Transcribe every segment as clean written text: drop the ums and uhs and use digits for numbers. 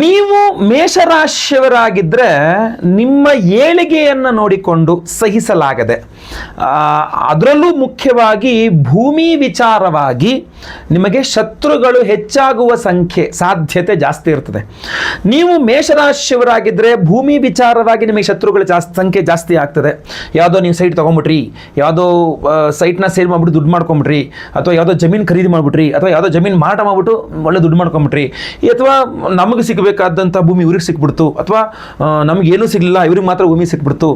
ನೀವು ಮೇಷರಾಶಿಯವರಾಗಿದ್ದರೆ ನಿಮ್ಮ ಏಳಿಗೆಯನ್ನು ನೋಡಿಕೊಂಡು ಸಹಿಸಲಾಗದೆ, ಅದರಲ್ಲೂ ಮುಖ್ಯವಾಗಿ ಭೂಮಿ ವಿಚಾರವಾಗಿ ನಿಮಗೆ ಶತ್ರುಗಳು ಹೆಚ್ಚಾಗುವ ಸಾಧ್ಯತೆ ಜಾಸ್ತಿ ಇರ್ತದೆ. ನೀವು ಮೇಷರಾಶಿಯವರಾಗಿದ್ದರೆ ಭೂಮಿ ವಿಚಾರವಾಗಿ ನಿಮಗೆ ಶತ್ರುಗಳ ಸಂಖ್ಯೆ ಜಾಸ್ತಿ ಆಗ್ತದೆ. ಯಾವುದೋ ನೀವು ಸೈಟ್ ತೊಗೊಂಬಿಟ್ರಿ, ಯಾವುದೋ ಸೈಟ್ನ ಸೇಲ್ ಮಾಡಿಬಿಟ್ಟು ದುಡ್ಡು ಮಾಡ್ಕೊಂಬಿಟ್ರಿ, ಅಥವಾ ಯಾವುದೋ ಜಮೀನು ಖರೀದಿ ಮಾಡಿಬಿಟ್ರಿ, ಅಥವಾ ಯಾವುದೋ ಜಮೀನು ಮಾರಾಟ ಮಾಡಿಬಿಟ್ಟು ಒಳ್ಳೆ ದುಡ್ಡು ಮಾಡ್ಕೊಂಬಿಟ್ರಿ, ಅಥವಾ ನಮಗೆ ಸಿಗಬೇಕಾದಂಥ ಭೂಮಿ ಇವ್ರಿಗೆ ಸಿಕ್ಬಿಡ್ತು, ಅಥವಾ ನಮಗೇನೂ ಸಿಗಲಿಲ್ಲ ಇವ್ರಿಗೆ ಮಾತ್ರ ಭೂಮಿ ಸಿಕ್ಬಿಡ್ತು.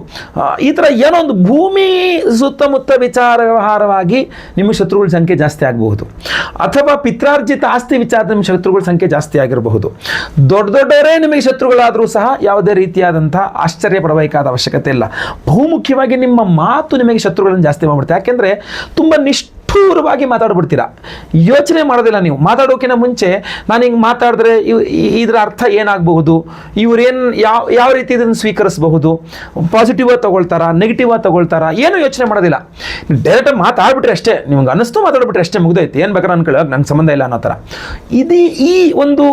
ಈ ಥರ ಏನೋ ಒಂದು ಭೂಮಿ ಸುತ್ತಮುತ್ತ ವಿಚಾರ ವ್ಯವಹಾರವಾಗಿ ನಿಮ್ಮ ಶತ್ರುಗಳ ಸಂಖ್ಯೆ ಜಾಸ್ತಿ ಆಗಬಹುದು. ಅಥವಾ ಪಿತ್ರಾರ್ಜಿತ ಆಸ್ತಿ ವಿಚಾರದ ನಿಮ್ಮ ಶತ್ರುಗಳ ಸಂಖ್ಯೆ ಜಾಸ್ತಿ ಆಗಿರಬಹುದು. ದೊಡ್ಡವರೇ ನಿಮಗೆ ಶತ್ರುಗಳಾದರೂ ಸಹ ಯಾವುದೇ ರೀತಿಯಾದಂಥ ಆಶ್ಚರ್ಯ ಪಡಬೇಕಾದ ಅವಶ್ಯಕತೆ ಇಲ್ಲ. ಬಹುಮುಖ್ಯವಾಗಿ ನಿಮ್ಮ ಮಾತು ನಿಮಗೆ ಶತ್ರುಗಳನ್ನು ಜಾಸ್ತಿ ಮಾಡಿಬಿಡುತ್ತೆ. ಯಾಕೆಂದರೆ ತುಂಬ ನಿಷ್ಠೂರವಾಗಿ ಮಾತಾಡ್ಬಿಡ್ತೀರಾ, ಯೋಚನೆ ಮಾಡೋದಿಲ್ಲ. ನೀವು ಮಾತಾಡೋಕ್ಕಿಂತ ಮುಂಚೆ ನಾನು ಹಿಂಗೆ ಮಾತಾಡಿದ್ರೆ ಇದರ ಅರ್ಥ ಏನಾಗಬಹುದು, ಇವರೇನು ಯಾವ ರೀತಿ ಇದನ್ನು ಸ್ವೀಕರಿಸಬಹುದು, ಪಾಸಿಟಿವ್ ಆಗಿ ತಗೊಳ್ತಾರಾ, ನೆಗೆಟಿವ್ ಆಗಿ ತಗೊಳ್ತಾರಾ, ಏನೂ ಯೋಚನೆ ಮಾಡೋದಿಲ್ಲ. ಡೈರೆಕ್ಟಾಗಿ ಮಾತಾಡ್ಬಿಟ್ರೆ ಅಷ್ಟೇ, ನಿಮ್ಗೆ ಅನ್ನಿಸ್ತು ಮಾತಾಡ್ಬಿಟ್ರೆ ಅಷ್ಟೇ, ಮುಗ್ದೈತೆ, ಏನು ಬೇಕಾದ್ರೆ ಅನ್ಕೊಳ್ಳೋಕೆ ನಂಗೆ ಸಂಬಂಧ ಇಲ್ಲ ಅನ್ನೋ ಥರ. ಈ ಒಂದು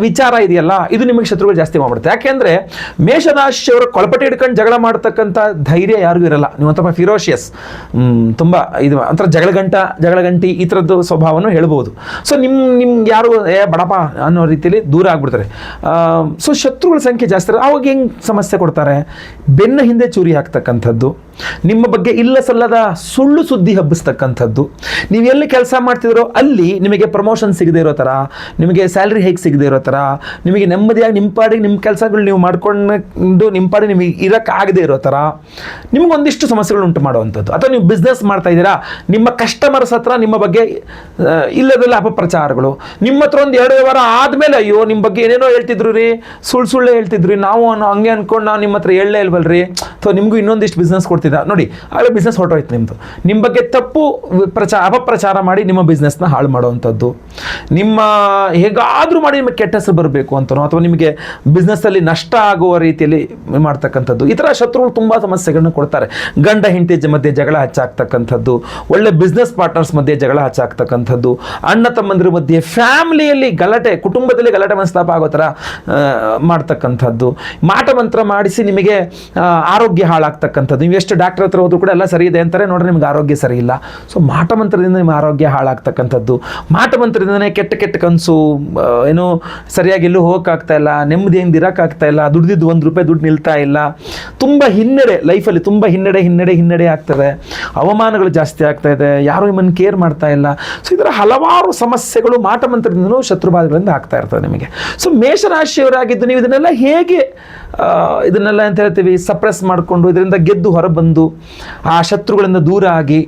ವಿಚಾರ ಇದೆಯಲ್ಲ, ಇದು ನಿಮಗೆ ಶತ್ರುಗಳು ಜಾಸ್ತಿ ಮಾಡ್ಬಿಡುತ್ತೆ. ಯಾಕೆಂದರೆ ಮೇಷರಾಶಿಯವರು ಕೊಳಪಟೆ ಹಿಡ್ಕೊಂಡು ಜಗಳ ಮಾಡ್ತಕ್ಕಂಥ ಧೈರ್ಯ ಯಾರಿಗೂ ಇರಲ್ಲ. ನೀವು ತುಂಬ ಫಿರೋಷಿಯಸ್, ತುಂಬ ಇದು ಒಂಥರ ಜಗಳಗಂಟಿ ಈ ಥರದ್ದು ಸ್ವಭಾವವನ್ನು ಹೇಳ್ಬೋದು. ಸೊ ನಿಮ್ಗೆ ಯಾರು ಬಡಪ ಅನ್ನೋ ರೀತಿಯಲ್ಲಿ ದೂರ ಆಗ್ಬಿಡ್ತಾರೆ. ಸೊ ಶತ್ರುಗಳ ಸಂಖ್ಯೆ ಜಾಸ್ತಿ ಇರೋದು. ಅವಾಗ ಹೆಂಗೆ ಸಮಸ್ಯೆ ಕೊಡ್ತಾರೆ? ಬೆನ್ನ ಹಿಂದೆ ಚೂರಿ ಹಾಕ್ತಕ್ಕಂಥದ್ದು, ನಿಮ್ಮ ಬಗ್ಗೆ ಇಲ್ಲ ಸಲ್ಲದ ಸುಳ್ಳು ಸುದ್ದಿ ಹಬ್ಬಿಸ್ತಕ್ಕಂಥದ್ದು, ನೀವು ಎಲ್ಲಿ ಕೆಲಸ ಮಾಡ್ತಿದ್ರೋ ಅಲ್ಲಿ ನಿಮಗೆ ಪ್ರಮೋಷನ್ ಸಿಗದೆ ಇರೋ ಥರ, ನಿಮಗೆ ಸ್ಯಾಲ್ರಿ ಹೇಗೆ ಸಿಗದೆ ಇರೋ ಥರ, ನಿಮಗೆ ನೆಮ್ಮದಿಯಾಗಿ ನಿಮ್ಮ ಪಾಡಿಗೆ ನಿಮ್ಮ ಕೆಲಸಗಳು ನೀವು ಮಾಡ್ಕೊಂಡು ನಿಮ್ಮ ಪಾಡಿಗೆ ನಿಮಗೆ ಇರೋಕ್ಕಾಗದೇ ಇರೋ ಥರ ನಿಮಗೊಂದಿಷ್ಟು ಸಮಸ್ಯೆಗಳು ಉಂಟು ಮಾಡುವಂಥದ್ದು. ಅಥವಾ ನೀವು ಬಿಸ್ನೆಸ್ ಮಾಡ್ತಾ ಇದ್ದೀರಾ, ನಿಮ್ಮ ಕಸ್ಟಮರ್ಸ್ ಹತ್ರ ನಿಮ್ಮ ಬಗ್ಗೆ ಇಲ್ಲದೆಲ್ಲ ಅಪಪ್ರಚಾರಗಳು, ನಿಮ್ಮ ಹತ್ರ ಒಂದು 2 ವಾರ ಆದಮೇಲೆ ಅಯ್ಯೋ ನಿಮ್ಮ ಬಗ್ಗೆ ಏನೇನೋ ಹೇಳ್ತಿದ್ರು ರೀ, ಸುಳ್ಳು ಹೇಳ್ತಿದ್ರು, ನಾವು ಹಂಗೆ ಅಂದ್ಕೊಂಡು ನಾವು ನಿಮ್ಮ ಹತ್ರ ಹೇಳಲೇ ಇಲ್ವಲ್ರಿ, ಅಥವಾ ನಿಮಗೂ ಇನ್ನೊಂದಿಷ್ಟು ಬಿಸ್ನೆಸ್ ಕೊಡ್ತಿದ್ದ ನೋಡಿ, ಆಗಲೇ ಬಿಸ್ನೆಸ್ ಹೊರಟೋಯ್ತು ನಿಮ್ಮದು. ನಿಮ್ಮ ಬಗ್ಗೆ ತಪ್ಪು ಅಪಪ್ರಚಾರ ಮಾಡಿ ನಿಮ್ಮ ಬಿಸ್ನೆಸ್ನ ಹಾಳು ಮಾಡುವಂಥದ್ದು, ನಿಮ್ಮ ಹೇಗಾದರೂ ಮಾಡಿ ನಿಮಗೆ ಕೆಟ್ಟ ಹೆಸರು ಬರಬೇಕು ಅಂತನೋ, ಅಥವಾ ನಿಮಗೆ ಬಿಸ್ನೆಸ್ಸಲ್ಲಿ ನಷ್ಟ ಆಗುವ ರೀತಿಯಲ್ಲಿ ಮಾಡ್ತಕ್ಕಂಥದ್ದು. ಈ ಥರ ಶತ್ರುಗಳು ತುಂಬ ಸಮಸ್ಯೆಗಳನ್ನ ಕೊಡ್ತಾರೆ. ಗಂಡ ಹೆಂಡತಿ ಮಧ್ಯೆ ಜಗಳ ಹಚ್ಚಾಕ್ತಕ್ಕಂಥದ್ದು, ಒಳ್ಳೆ ಬಿಸ್ನೆಸ್ ಪಾರ್ಟ್ನರ್ಸ್ ಮಧ್ಯೆ ಜಗಳ ಹಚ್ಚಾಕ್ತಕ್ಕಂಥದ್ದು, ಅಣ್ಣ ತಮ್ಮಂದಿರ ಮಧ್ಯೆ ಫ್ಯಾಮಿಲಿಯಲ್ಲಿ ಗಲಾಟೆ, ಕುಟುಂಬದಲ್ಲಿ ಗಲಾಟೆ ಮನಸ್ತಾಪ ಆಗೋ ಥರ ಮಾಡ್ತಕ್ಕಂಥದ್ದು, ಮಾಟ ಮಂತ್ರ ಮಾಡಿಸಿ ನಿಮಗೆ ಆರೋಗ್ಯ ಹಾಳಾಗ್ತಕ್ಕಂಥದ್ದು. ನೀವು ಎಷ್ಟು ಡಾಕ್ಟರ್ ಹತ್ರ ಹೋದ್ರು ಕೂಡ ಎಲ್ಲ ಸರಿ ಇದೆ ಅಂತಾರೆ, ನೋಡ್ರಿ ನಿಮ್ಗೆ ಆರೋಗ್ಯ ಸರಿ ಇಲ್ಲ. ಸೊ ಮಾಟ ಮಂತ್ರದಿಂದ ನಿಮ್ಮ ಆರೋಗ್ಯ ಹಾಳಾಗ್ತಕ್ಕಂಥದ್ದು, ಮಾಟ ಮಂತ್ರದಿಂದನೇ ಕೆಟ್ಟ ಕನಸು, ಏನು ಸರಿಯಾಗಿ ಎಲ್ಲೂ ಹೋಗೋಕ್ಕಾಗ್ತಾ ಇಲ್ಲ, ನೆಮ್ಮದಿಯಿಂದ ಇರೋಕ್ಕಾಗ್ತಾ ಇಲ್ಲ, ದುಡ್ದಿದ್ದು ₹1 ದುಡ್ಡು ನಿಲ್ತಾ ಇಲ್ಲ, ತುಂಬ ಹಿನ್ನಡೆ, ಲೈಫಲ್ಲಿ ತುಂಬ ಹಿನ್ನಡೆ ಆಗ್ತದೆ, ಅವಮಾನಗಳು ಜಾಸ್ತಿ ಆಗ್ತಾ ಇದೆ, ಯಾರು ನಿಮ್ಮನ್ನು ಕೇರ್ ಮಾಡ್ತಾ ಇಲ್ಲ. ಸೊ ಇದರ ಹಲವಾರು ಸಮಸ್ಯೆಗಳು ಮಾಟ ಮಂತ್ರದಿಂದಲೂ ಶತ್ರುಬಾಧೆಗಳಿಂದ ಆಗ್ತಾ ಇರ್ತದೆ ನಿಮಗೆ. ಸೊ ಮೇಷರಾಶಿಯವರಾಗಿದ್ದು ನೀವು ಇದನ್ನೆಲ್ಲ ಹೇಗೆ ಇದನ್ನೆಲ್ಲ ಅಂತ ಹೇಳ್ತೀವಿ ಸಪ್ರೆಸ್ ಮಾಡಿಕೊಂಡು ಇದರಿಂದ ಗೆದ್ದು ಹೊರಬಂದು ಆ ಶತ್ರುಗಳಿಂದ ದೂರ ಆಗಿ,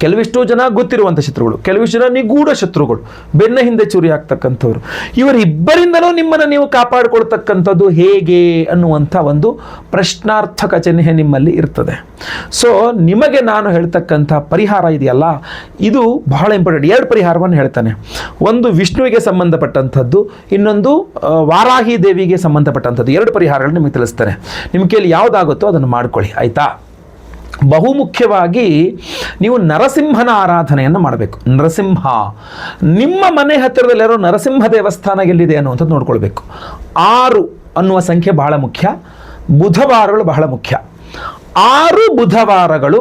ಕೆಲವಿಷ್ಟು ಜನ ಗೊತ್ತಿರುವಂಥ ಶತ್ರುಗಳು, ಕೆಲವಿಷ್ಟು ಜನ ನಿಗೂಢ ಶತ್ರುಗಳು, ಬೆನ್ನ ಹಿಂದೆ ಚೂರಿ ಆಗ್ತಕ್ಕಂಥವ್ರು, ಇವರಿಬ್ಬರಿಂದಲೂ ನಿಮ್ಮನ್ನು ನೀವು ಕಾಪಾಡಿಕೊಳ್ತಕ್ಕಂಥದ್ದು ಹೇಗೆ ಅನ್ನುವಂಥ ಒಂದು ಪ್ರಶ್ನಾರ್ಥಕ ಚಿಹ್ನೆ ನಿಮ್ಮಲ್ಲಿ ಇರ್ತದೆ. ಸೊ ನಿಮಗೆ ನಾನು ಹೇಳ್ತಕ್ಕಂಥ ಪರಿಹಾರ ಇದೆಯಲ್ಲ, ಇದು ಬಹಳ ಇಂಪಾರ್ಟೆಂಟ್. 2 ಪರಿಹಾರವನ್ನು ಹೇಳ್ತಾನೆ. ಒಂದು ವಿಷ್ಣುವಿಗೆ ಸಂಬಂಧಪಟ್ಟಂಥದ್ದು, ಇನ್ನೊಂದು ವಾರಾಹಿ ದೇವಿಗೆ ಸಂಬಂಧಪಟ್ಟಂಥದ್ದು. 2 ಪರಿಹಾರಗಳು ನಿಮಗೆ ತಿಳಿಸ್ತಾನೆ. ನಿಮ್ಮ ಕೈಯಲ್ಲಿ ಯಾವುದಾಗುತ್ತೋ ಅದನ್ನು ಮಾಡ್ಕೊಳ್ಳಿ, ಆಯಿತಾ? ಬಹುಮುಖ್ಯವಾಗಿ ನೀವು ನರಸಿಂಹನ ಆರಾಧನೆಯನ್ನು ಮಾಡಬೇಕು. ನರಸಿಂಹ, ನಿಮ್ಮ ಮನೆ ಹತ್ತಿರದಲ್ಲಿರೋ ನರಸಿಂಹ ದೇವಸ್ಥಾನ ಎಲ್ಲಿದೆ ಅನ್ನುವಂಥದ್ದು ನೋಡ್ಕೊಳ್ಬೇಕು. 6 ಅನ್ನುವ ಸಂಖ್ಯೆ ಬಹಳ ಮುಖ್ಯ, ಬುಧವಾರಗಳು ಬಹಳ ಮುಖ್ಯ. 6 ಬುಧವಾರಗಳು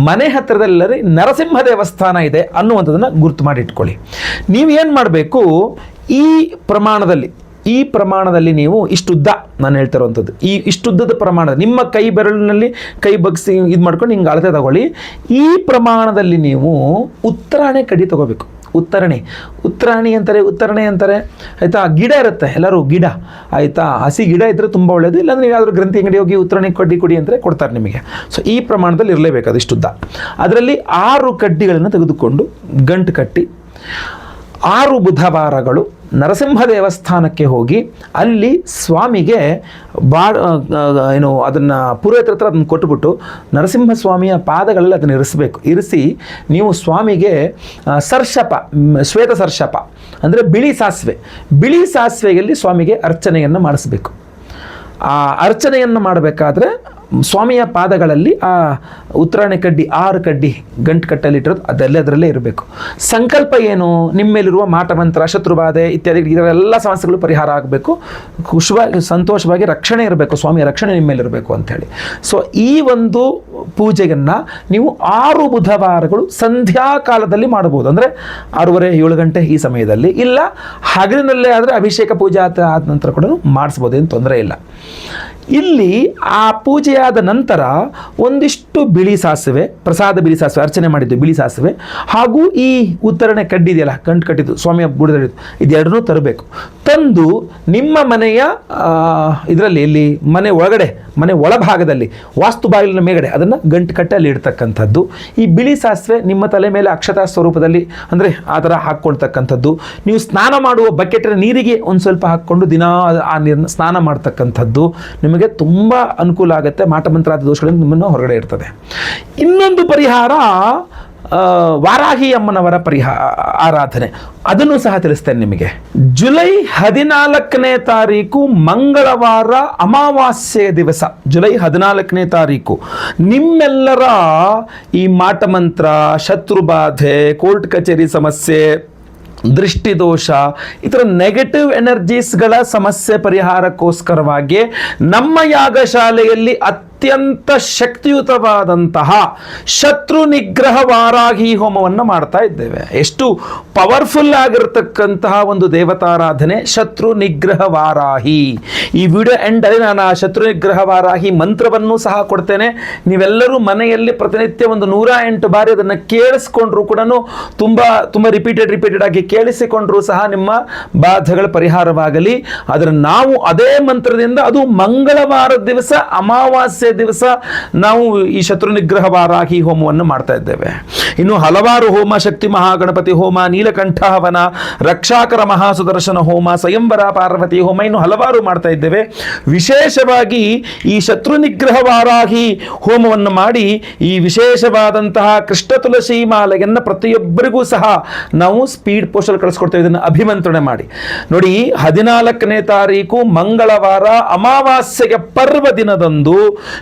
ಮನೆ ಹತ್ತಿರದಲ್ಲಿ ನರಸಿಂಹ ದೇವಸ್ಥಾನ ಇದೆ ಅನ್ನುವಂಥದ್ದನ್ನು ಗುರುತು ಮಾಡಿ ಇಟ್ಕೊಳ್ಳಿ. ನೀವೇನು ಮಾಡಬೇಕು, ಈ ಪ್ರಮಾಣದಲ್ಲಿ ನೀವು ಇಷ್ಟುದ್ದ, ನಾನು ಹೇಳ್ತಿರುವಂಥದ್ದು ಇಷ್ಟುದ್ದದ ಪ್ರಮಾಣ, ನಿಮ್ಮ ಕೈ ಬೆರಳಿನಲ್ಲಿ ಕೈ ಬಗ್ಸಿ ಇದು ಮಾಡ್ಕೊಂಡು ಹಿಂಗೆ ಅಳತೆ ತಗೊಳ್ಳಿ. ಈ ಪ್ರಮಾಣದಲ್ಲಿ ನೀವು ಉತ್ತರಾಣೆ ಕಡ್ಡಿ ತಗೋಬೇಕು. ಉತ್ತರಾಣಿ ಅಂತಾರೆ ಆಯಿತಾ? ಗಿಡ ಇರುತ್ತೆ, ಎಲ್ಲರೂ ಗಿಡ, ಆಯಿತಾ? ಹಸಿ ಗಿಡ ಇದ್ದರೆ ತುಂಬ ಒಳ್ಳೆಯದು. ಇಲ್ಲಾಂದರೆ ಯಾವ್ದಾದ್ರು ಗ್ರಂಥಿ ಅಂಗಡಿ ಹೋಗಿ ಉತ್ತರಾಣಿ ಕಡ್ಡಿ ಕೊಡಿ ಅಂದರೆ ಕೊಡ್ತಾರೆ ನಿಮಗೆ. ಸೊ ಈ ಪ್ರಮಾಣದಲ್ಲಿ ಇರಲೇಬೇಕು, ಅದಿಷ್ಟುದ್ದ. ಅದರಲ್ಲಿ 6 ಕಡ್ಡಿಗಳನ್ನು ತೆಗೆದುಕೊಂಡು ಗಂಟು ಕಟ್ಟಿ 6 ಬುಧವಾರಗಳು ನರಸಿಂಹ ದೇವಸ್ಥಾನಕ್ಕೆ ಹೋಗಿ ಅಲ್ಲಿ ಸ್ವಾಮಿಗೆ ಅದನ್ನು ಪುರೋಹಿತರ ಹತ್ರ ಅದನ್ನು ಕೊಟ್ಟುಬಿಟ್ಟು ನರಸಿಂಹ ಸ್ವಾಮಿಯ ಪಾದಗಳಲ್ಲಿ ಅದನ್ನು ಇರಿಸಿ ನೀವು ಸ್ವಾಮಿಗೆ ಶ್ವೇತ ಸರ್ಷಪ ಅಂದರೆ ಬಿಳಿ ಸಾಸಿವೆಯಲ್ಲಿ ಸ್ವಾಮಿಗೆ ಅರ್ಚನೆಯನ್ನು ಮಾಡಿಸ್ಬೇಕು. ಆ ಅರ್ಚನೆಯನ್ನು ಮಾಡಬೇಕಾದ್ರೆ ಸ್ವಾಮಿಯ ಪಾದಗಳಲ್ಲಿ ಆ ಉತ್ತರಾಯಣ ಕಡ್ಡಿ 6 ಕಡ್ಡಿ ಗಂಟು ಕಟ್ಟಲಿಟ್ಟಿರೋದು ಅದರಲ್ಲೇ ಇರಬೇಕು. ಸಂಕಲ್ಪ ಏನು? ನಿಮ್ಮೇಲಿರುವ ಮಾಟಮಂತ್ರ, ಶತ್ರುಬಾಧೆ ಇತ್ಯಾದಿ ಇದರೆಲ್ಲ ಸಮಸ್ಯೆಗಳು ಪರಿಹಾರ ಆಗಬೇಕು, ಖುಷಿಯಾಗಿ ಸಂತೋಷವಾಗಿ ರಕ್ಷಣೆ ಇರಬೇಕು, ಸ್ವಾಮಿಯ ರಕ್ಷಣೆ ನಿಮ್ಮ ಮೇಲಿರಬೇಕು ಅಂಥೇಳಿ. ಸೊ ಈ ಒಂದು ಪೂಜೆಯನ್ನು ನೀವು 6 ಬುಧವಾರಗಳು ಸಂಧ್ಯಾ ಕಾಲದಲ್ಲಿ ಮಾಡಬಹುದು. ಅಂದರೆ 6:30-7 ಗಂಟೆ ಈ ಸಮಯದಲ್ಲಿ, ಇಲ್ಲ ಹಗಲಿನಲ್ಲೇ ಆದರೆ ಅಭಿಷೇಕ ಪೂಜೆ ಆದ ನಂತರ ಕೂಡ ಮಾಡಿಸ್ಬೋದು, ಏನು ತೊಂದರೆ ಇಲ್ಲ. ಇಲ್ಲಿ ಆ ಪೂಜೆಯಾದ ನಂತರ ಒಂದಿಷ್ಟು ಬಿಳಿ ಸಾಸಿವೆ, ಪ್ರಸಾದ ಬಿಳಿ ಸಾಸಿವೆ, ಅರ್ಚನೆ ಮಾಡಿದ್ದು ಬಿಳಿ ಸಾಸಿವೆ, ಹಾಗೂ ಈ ಉತ್ತರಣೆ ಕಡ್ಡಿದೆಯಲ್ಲ, ಗಂಟು ಕಟ್ಟಿದ್ದು ಸ್ವಾಮಿಯ ಬುಡದಲ್ಲಿದ್ದು, ಇದೆರಡನ್ನೂ ತರಬೇಕು. ತಂದು ನಿಮ್ಮ ಮನೆಯ ಇದರಲ್ಲಿ ಇಲ್ಲಿ ಮನೆ ಒಳಗಡೆ, ಮನೆ ಒಳಭಾಗದಲ್ಲಿ ವಾಸ್ತು ಬಾಗಿಲಿನ ಮೇಗಡೆ ಅದನ್ನು ಗಂಟು ಕಟ್ಟಿ ಅಲ್ಲಿ ಇಡ್ತಕ್ಕಂಥದ್ದು. ಈ ಬಿಳಿ ಸಾಸಿವೆ ನಿಮ್ಮ ತಲೆ ಮೇಲೆ ಅಕ್ಷತಾ ಸ್ವರೂಪದಲ್ಲಿ, ಅಂದರೆ ಆ ಥರ ಹಾಕ್ಕೊಳ್ತಕ್ಕಂಥದ್ದು. ನೀವು ಸ್ನಾನ ಮಾಡುವ ಬಕೆಟಿನ ನೀರಿಗೆ ಒಂದು ಸ್ವಲ್ಪ ಹಾಕ್ಕೊಂಡು ದಿನ ಆ ನೀರನ್ನು ಸ್ನಾನ ಮಾಡ್ತಕ್ಕಂಥದ್ದು ನಿಮಗೆ ತುಂಬ ಅನುಕೂಲ ಆಗುತ್ತೆ. ಮಾಟಮಂತ್ರಾದಿ ದೋಷಗಳಿಂದ ನಿಮ್ಮನ್ನು ಹೊರಗಡೆ ಇರ್ತದೆ. ಇನ್ನೊಂದು ಪರಿಹಾರ ವಾರಾಹಿ ಅಮ್ಮನವರ ಆರಾಧನೆ, ಅದನ್ನು ಸಹ ತಿಳಿಸ್ತೇನೆ ನಿಮಗೆ. ಜುಲೈ 14ನೇ ತಾರೀಕು ಮಂಗಳವಾರ ಅಮಾವಾಸ್ಯೆಯ ದಿವಸ, ಜುಲೈ 14ನೇ ತಾರೀಕು ನಿಮ್ಮೆಲ್ಲರ ಈ ಮಾಟಮಂತ್ರ, ಶತ್ರುಬಾಧೆ, ಕೋರ್ಟ್ ಕಚೇರಿ ಸಮಸ್ಯೆ, ದೃಷ್ಟಿದೋಷ, ಈ ಥರ ನೆಗೆಟಿವ್ ಎನರ್ಜೀಸ್ಗಳ ಸಮಸ್ಯೆ ಪರಿಹಾರಕ್ಕೋಸ್ಕರವಾಗಿ ನಮ್ಮ ಯಾಗಶಾಲೆಯಲ್ಲಿ ಅತ್ಯಂತ ಶಕ್ತಿಯುತವಾದಂತಹ ಶತ್ರು ನಿಗ್ರಹ ವಾರಾಹಿ ಹೋಮವನ್ನು ಮಾಡ್ತಾ ಇದ್ದೇವೆ. ಎಷ್ಟು ಪವರ್ಫುಲ್ ಆಗಿರತಕ್ಕಂತಹ ಒಂದು ದೇವತಾರಾಧನೆ ಶತ್ರು ನಿಗ್ರಹ ವಾರಾಹಿ. ಈ ವಿಡಿಯೋ ಎಂಡಲ್ಲಿ ನಾನು ಆ ಶತ್ರು ನಿಗ್ರಹ ವಾರಾಹಿ ಮಂತ್ರವನ್ನು ಸಹ ಕೊಡ್ತೇನೆ. ನೀವೆಲ್ಲರೂ ಮನೆಯಲ್ಲಿ ಪ್ರತಿನಿತ್ಯ ಒಂದು 108 ಬಾರಿ ಅದನ್ನು ಕೇಳಿಸ್ಕೊಂಡ್ರು ಕೂಡ, ತುಂಬ ರಿಪೀಟೆಡ್ ಆಗಿ ಕೇಳಿಸಿಕೊಂಡ್ರೂ ಸಹ ನಿಮ್ಮ ಬಾಧೆಗಳ ಪರಿಹಾರವಾಗಲಿ. ಆದರೆ ನಾವು ಅದೇ ಮಂತ್ರದಿಂದ, ಅದು ಮಂಗಳವಾರದ ದಿವಸ ಅಮಾವಾಸ್ಯೆ ದಿವಸ ನಾವು ಈ ಶತ್ರು ನಿಗ್ರಹ ವಾರಾಹಿ ಹೋಮವನ್ನು ಮಾಡ್ತಾ ಇದ್ದೇವೆ. ಇನ್ನು ಹಲವಾರು ಹೋಮ, ಶಕ್ತಿ ಮಹಾಗಣಪತಿ ಹೋಮ, ನೀಲಕಂಠ ಹವನ, ರಕ್ಷಾಕರ ಮಹಾಸುದರ್ಶನ ಹೋಮ, ಸ್ವಯಂವರ ಪಾರ್ವತಿ ಹೋಮ, ಇನ್ನು ಹಲವಾರು ಮಾಡ್ತಾ ಇದ್ದೇವೆ. ವಿಶೇಷವಾಗಿ ಈ ಶತ್ರು ನಿಗ್ರಹ ವಾರಾಹಿ ಹೋಮವನ್ನು ಮಾಡಿ ಈ ವಿಶೇಷವಾದಂತಹ ಕೃಷ್ಣ ತುಳಸಿ ಮಾಲೆಯನ್ನು ಪ್ರತಿಯೊಬ್ಬರಿಗೂ ಸಹ ನಾವು ಸ್ಪೀಡ್ ಪೋಸ್ಟಲ್ಲಿ ಕಳಿಸ್ಕೊಡ್ತೇವೆ. ಇದನ್ನು ಅಭಿಮಂತ್ರಣೆ ಮಾಡಿ ನೋಡಿ. 14ನೇ ತಾರೀಕು ಮಂಗಳವಾರ ಅಮಾವಾಸ್ಯೆಯ ಪರ್ವ ದಿನದಂದು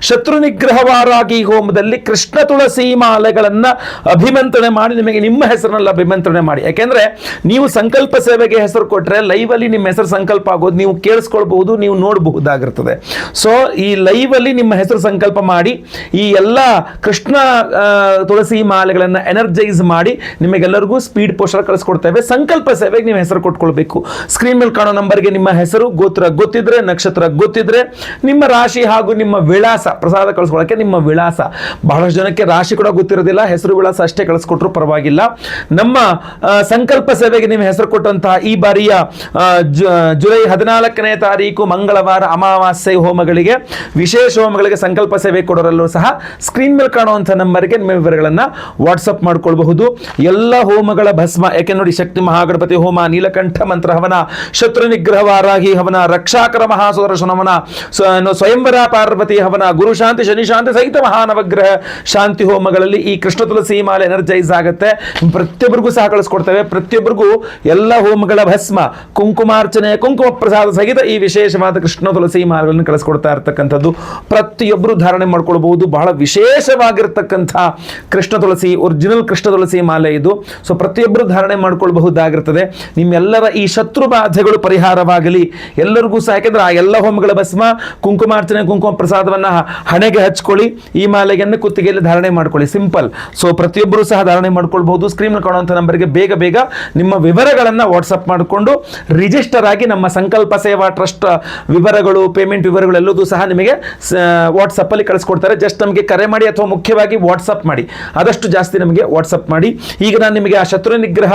ಶತ್ರು ನಿಗ್ರಹ ವಾರಾಹಿ ಹೋಮದಲ್ಲಿ ಕೃಷ್ಣ ತುಳಸಿ ಮಾಲೆಗಳನ್ನು ಅಭಿಮಂತ್ರಣೆ ಮಾಡಿ, ನಿಮಗೆ ನಿಮ್ಮ ಹೆಸರಿನಲ್ಲಿ ಅಭಿಮಂತ್ರಣೆ ಮಾಡಿ. ಯಾಕೆಂದ್ರೆ ನೀವು ಸಂಕಲ್ಪ ಸೇವೆಗೆ ಹೆಸರು ಕೊಟ್ಟರೆ ಲೈವ್ ಅಲ್ಲಿ ನಿಮ್ಮ ಹೆಸರು ಸಂಕಲ್ಪ ಆಗೋದು ನೀವು ಕೇಳಿಸ್ಕೊಳ್ಬಹುದು, ನೀವು ನೋಡಬಹುದಾಗಿರ್ತದೆ. ಸೊ ಈ ಲೈವ್ ಅಲ್ಲಿ ನಿಮ್ಮ ಹೆಸರು ಸಂಕಲ್ಪ ಮಾಡಿ ಈ ಎಲ್ಲ ಕೃಷ್ಣ ತುಳಸಿ ಮಾಲೆಗಳನ್ನು ಎನರ್ಜೈಸ್ ಮಾಡಿ ನಿಮಗೆಲ್ಲರಿಗೂ ಸ್ಪೀಡ್ ಪೋಸ್ಟರ್ ಕಳಿಸ್ಕೊಡ್ತೇವೆ. ಸಂಕಲ್ಪ ಸೇವೆಗೆ ನೀವು ಹೆಸರು ಕೊಟ್ಕೊಳ್ಬೇಕು. ಸ್ಕ್ರೀನ್ ಮೇಲೆ ಕಾಣೋ ನಂಬರ್ಗೆ ನಿಮ್ಮ ಹೆಸರು, ಗೋತ್ರ ಗೊತ್ತಿದ್ರೆ, ನಕ್ಷತ್ರ ಗೊತ್ತಿದ್ರೆ, ನಿಮ್ಮ ರಾಶಿ ಹಾಗೂ ನಿಮ್ಮ ವಿಳಾಸ, ಪ್ರಸಾದ ಕಳಿಸ್ಕೊಳ್ಳೋಕೆ ನಿಮ್ಮ ವಿಳಾಸ. ಬಹಳಷ್ಟು ಜನಕ್ಕೆ ರಾಶಿ ಕೂಡ ಗೊತ್ತಿರೋದಿಲ್ಲ, ಹೆಸರು ವಿಳಾಸ ಅಷ್ಟೇ ಕಳಿಸ್ಕೊಟ್ರು ಪರವಾಗಿಲ್ಲ. ನಮ್ಮ ಸಂಕಲ್ಪ ಸೇವೆಗೆ ನೀವು ಹೆಸರು ಕೊಟ್ಟಂತಹ ಈ ಬಾರಿಯ ಜುಲೈ 14ನೇ ತಾರೀಕು ಮಂಗಳವಾರ ಅಮಾವಾಸ್ಯೆ ಹೋಮಗಳಿಗೆ, ವಿಶೇಷ ಹೋಮಗಳಿಗೆ ಸಂಕಲ್ಪ ಸೇವೆ ಕೊಡೋರಲ್ಲೂ ಸಹ ಸ್ಕ್ರೀನ್ ಮೇಲೆ ಕಾಣುವಂಥ ನಂಬರ್ಗೆ ನಿಮ್ಮ ವಿವರಗಳನ್ನು ವಾಟ್ಸಪ್ ಮಾಡ್ಕೊಳ್ಬಹುದು. ಎಲ್ಲ ಹೋಮಗಳ ಭಸ್ಮ, ಯಾಕೆ ನೋಡಿ, ಶಕ್ತಿ ಮಹಾಗಣಪತಿ ಹೋಮ, ನೀಲಕಂಠ ಮಂತ್ರ ಹವನ, ಶತ್ರು ನಿಗ್ರಹ ವಾರಾಹಿ ಹವನ, ರಕ್ಷಾಕರ ಮಹಾಸುದರ್ಶನ ಹವನ, ಸ್ವಯಂವರ ಪಾರ್ವತಿ ಹವನ, ಗುರು ಶಾಂತಿ ಶನಿ ಶಾಂತಿ ಸಹಿತ ಮಹಾನವಗ್ರಹ ಶಾಂತಿ ಹೋಮಗಳಲ್ಲಿ ಈ ಕೃಷ್ಣ ತುಳಸಿ ಮಾಲೆ ಎನರ್ಜೈಸ್ ಆಗುತ್ತೆ. ಪ್ರತಿಯೊಬ್ಬರಿಗೂ ಸಹ ಕಳಿಸ್ಕೊಡ್ತೇವೆ. ಪ್ರತಿಯೊಬ್ಬರಿಗೂ ಎಲ್ಲ ಹೋಮಗಳ ಭಸ್ಮ, ಕುಂಕುಮಾರ್ಚನೆ, ಕುಂಕುಮ ಪ್ರಸಾದ ಸಹಿತ ಈ ವಿಶೇಷವಾದ ಕೃಷ್ಣ ತುಳಸಿ ಮಾಲೆಗಳನ್ನು ಕಳಿಸ್ಕೊಡ್ತಾ ಇರ್ತಕ್ಕಂಥದ್ದು. ಪ್ರತಿಯೊಬ್ಬರು ಧಾರಣೆ ಮಾಡ್ಕೊಳ್ಬಹುದು. ಬಹಳ ವಿಶೇಷವಾಗಿರ್ತಕ್ಕಂಥ ಕೃಷ್ಣ ತುಳಸಿ, ಒರಿಜಿನಲ್ ಕೃಷ್ಣ ತುಳಸಿ ಮಾಲೆ ಇದು. ಸೊ ಪ್ರತಿಯೊಬ್ಬರು ಧಾರಣೆ ಮಾಡ್ಕೊಳ್ಬಹುದಾಗಿರ್ತದೆ. ನಿಮ್ಮೆಲ್ಲರ ಈ ಶತ್ರು ಬಾಧೆಗಳು ಪರಿಹಾರವಾಗಲಿ ಎಲ್ಲರಿಗೂ ಸಹ. ಯಾಕೆಂದ್ರೆ ಆ ಎಲ್ಲ ಹೋಮಗಳ ಭಸ್ಮ, ಕುಂಕುಮಾರ್ಚನೆ, ಕುಂಕುಮ ಪ್ರಸಾದವನ್ನ ಹಣೆಗೆ ಹಚ್ಕೊಳ್ಳಿ, ಈ ಮಾಲೆಯನ್ನು ಕುತ್ತಿಗೆಯಲ್ಲಿ ಧಾರಣೆ ಮಾಡ್ಕೊಳ್ಳಿ, ಸಿಂಪಲ್. ಸೊ ಪ್ರತಿಯೊಬ್ಬರು ಸಹ ಧಾರಣೆ ಮಾಡ್ಕೊಳ್ಬಹುದು. ಸ್ಕ್ರೀನ್ ಕಾಣುವಂಥ ನಂಬರ್ಗೆ ಬೇಗ ನಿಮ್ಮ ವಿವರಗಳನ್ನು ವಾಟ್ಸಪ್ ಮಾಡಿಕೊಂಡು ರಿಜಿಸ್ಟರ್ ಆಗಿ ನಮ್ಮ ಸಂಕಲ್ಪ ಸೇವಾ ಟ್ರಸ್ಟ್ ವಿವರಗಳು, ಪೇಮೆಂಟ್ ವಿವರಗಳು ಎಲ್ಲದೂ ಸಹ ನಿಮಗೆ ವಾಟ್ಸಪ್ ಅಲ್ಲಿ ಕಳಿಸ್ಕೊಡ್ತಾರೆ. ಜಸ್ಟ್ ನಮಗೆ ಕರೆ ಮಾಡಿ ಅಥವಾ ಮುಖ್ಯವಾಗಿ ವಾಟ್ಸಪ್ ಮಾಡಿ, ಆದಷ್ಟು ಜಾಸ್ತಿ ನಮಗೆ ವಾಟ್ಸಪ್ ಮಾಡಿ. ಈಗ ನಾನು ನಿಮಗೆ ಆ ಶತ್ರು ನಿಗ್ರಹ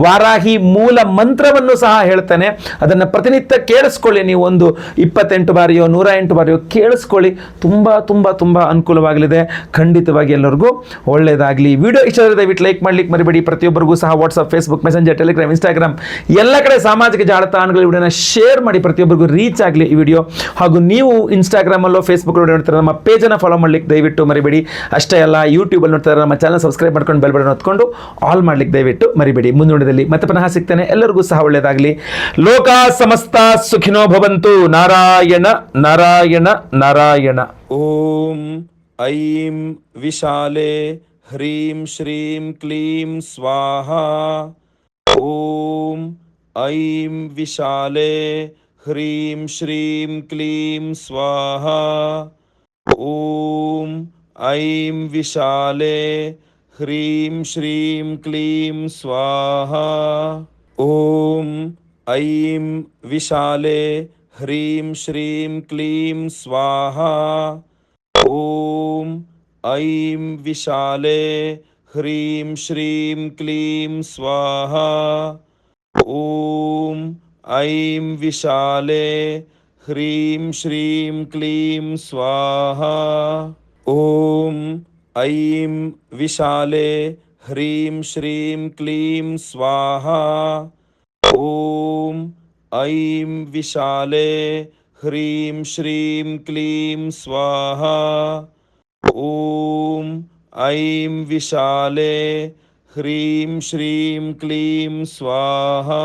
ವಾರಾಹಿ ಮೂಲ ಮಂತ್ರವನ್ನು ಸಹ ಹೇಳ್ತೇನೆ. ಅದನ್ನು ಪ್ರತಿನಿತ್ಯ ಕೇಳಿಸ್ಕೊಳ್ಳಿ. ನೀವು ಒಂದು 28 ಬಾರಿಯೋ 108 ಬಾರಿಯೋ ಕೇಳಿಸ್ಕೊಳ್ಳಿ. ತುಂಬಾ ತುಂಬಾ ತುಂಬಾ ಅನುಕೂಲವಾಗಲಿದೆ. ಖಂಡಿತವಾಗಿ ಎಲ್ಲರಿಗೂ ಒಳ್ಳೆಯದಾಗಲಿ. ವಿಡಿಯೋ ಇಷ್ಟ ಆದರೆ ದಯವಿಟ್ಟು ಲೈಕ್ ಮಾಡ್ಲಿಕ್ಕೆ ಮರಿಬೇಡಿ. ಪ್ರತಿಯೊಬ್ಬರಿಗೂ ಸಹ WhatsApp, Facebook, messenger, Telegram, Instagram ಎಲ್ಲ ಕಡೆ ಸಾಮಾಜಿಕ ಜಾಲತಾಣಗಳ ವಿಡಿಯೋನ ಶೇರ್ ಮಾಡಿ, ಪ್ರತಿಯೊಬ್ಬರಿಗೂ ರೀಚ್ ಆಗಲಿ ಈ ವಿಡಿಯೋ. ಹಾಗೂ ನೀವು ಇನ್ಸ್ಟಾಗ್ರಾಮ್ ಅಲ್ಲೋ ಫೇಸ್ಬುಕ್ ವಿಡಿಯೋ ನೋಡ್ತಾರೆ, ನಮ್ಮ ಪೇಜನ್ನು ಫಾಲೋ ಮಾಡ್ಲಿಕ್ಕೆ ದಯವಿಟ್ಟು ಮರಿಬೇಡಿ. ಅಷ್ಟೇ ಅಲ್ಲ, ಯೂಟ್ಯೂಬಲ್ಲಿ ನೋಡ್ತಾರೆ, ನಮ್ಮ ಚಾನಲ್ ಸಬ್ಸ್ಕ್ರೈಬ್ ಮಾಡ್ಕೊಂಡು ಬೆಲ್ ಬಟನ್ ಹೊತ್ಕೊಂಡು ಆಲ್ ಮಾಡ್ಲಿಕ್ಕೆ ದಯವಿಟ್ಟು ಮರಿಬೇಡಿ. ಮುಂದಿನದಲ್ಲಿ ಮತ್ತೆ ಪುನಃ ಸಿಗ್ತೇನೆ. ಎಲ್ಲರಿಗೂ ಸಹ ಒಳ್ಳೆಯದಾಗಲಿ. ಲೋಕ ಸಮಸ್ತ ಸುಖಿನೋ ಭವಂತು. ನಾರಾಯಣ ನಾರಾಯಣ ನಾರಾಯಣ. ॐ ऐं विशाले ह्रीं श्रीं क्लीं स्वाहा। ॐ ऐं विशाले ह्रीं श्रीं क्लीं स्वाहा। ॐ ऐं विशाले ह्रीं श्रीं क्लीं स्वाहा। ॐ ऐं विशाले ह्रीं श्रीं क्लीं स्वाहा। ॐ ऐं विशाले ह्रीं श्रीं क्लीं स्वाहा। ॐ ऐं विशाले ह्रीं श्रीं क्लीं स्वाहा। ॐ ऐं विशाले ह्रीं श्रीं क्लीं स्वाहा। ॐ ऐं विशाले ह्रीं श्रीं क्लीं स्वाहा। ॐ ऐं विशाले ह्रीं श्रीं क्लीं स्वाहा।